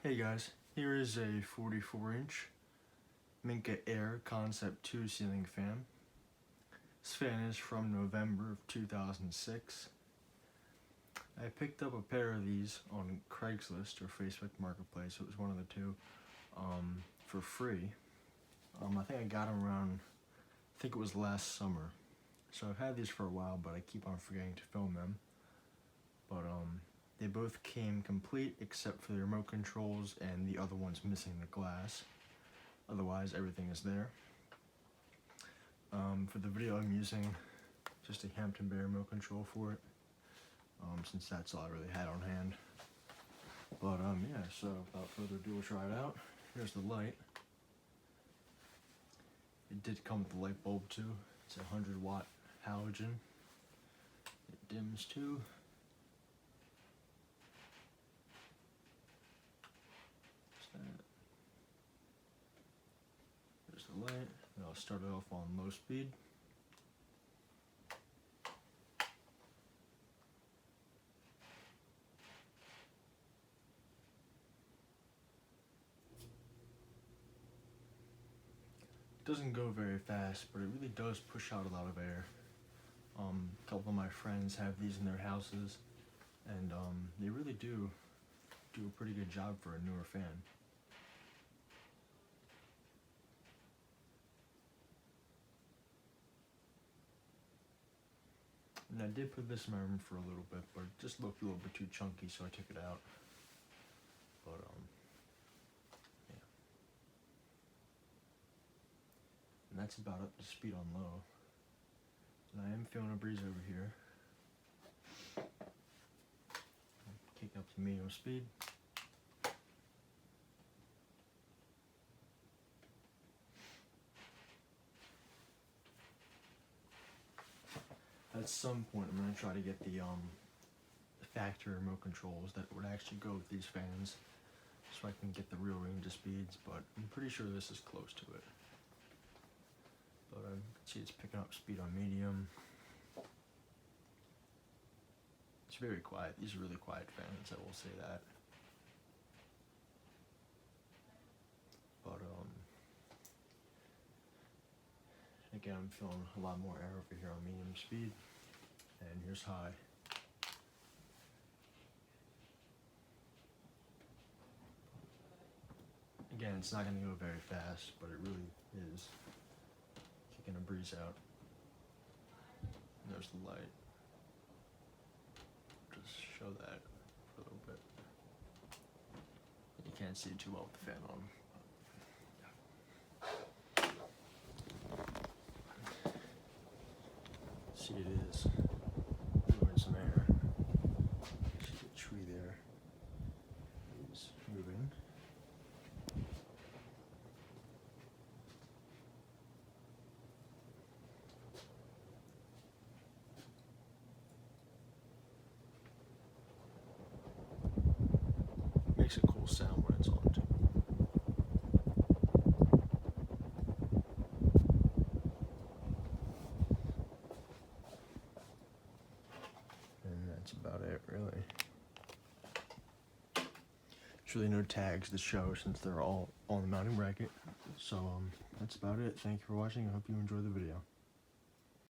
Hey guys, here is a 44-inch Minka Aire Concept II ceiling fan. This fan is from November of 2006. I picked up a pair of these on Craigslist or Facebook Marketplace, it was one of the two, for free. I think I got them around, I think it was last summer. So I've had these for a while, but I keep on forgetting to film them. But they both came complete except for the remote controls and the other one's missing the glass. Otherwise, everything is there. For the video, I'm using just a Hampton Bay remote control for it, since that's all I really had on hand. But yeah, so without further ado, we'll try it out. Here's the light. It did come with the light bulb too. It's a 100-watt halogen. It dims too. There's the light, and I'll start it off on low speed. It doesn't go very fast, but it really does push out a lot of air. A couple of my friends have these in their houses, and they really do a pretty good job for a newer fan. And I did put this in my room for a little bit, but it just looked a little bit too chunky, so I took it out. But yeah. And that's about up to speed on low. And I am feeling a breeze over here. Kick up to medium speed. At some point, I'm going to try to get the factory remote controls that would actually go with these fans, so I can get the real range of speeds, but I'm pretty sure this is close to it. But I can see it's picking up speed on medium. It's very quiet. These are really quiet fans, I will say that. But again, I'm feeling a lot more air over here on medium speed. And here's high. Again, it's not going to go very fast, but it really is kicking a breeze out. And there's the light. Just show that for a little bit. You can't see it too well with the fan on. See, it is moving some air. See the tree there is moving. Makes a cool sound when it's on too. That's about it, really. There's really no tags to show since they're all on the mounting bracket. So that's about it. Thank you for watching. I hope you enjoyed the video.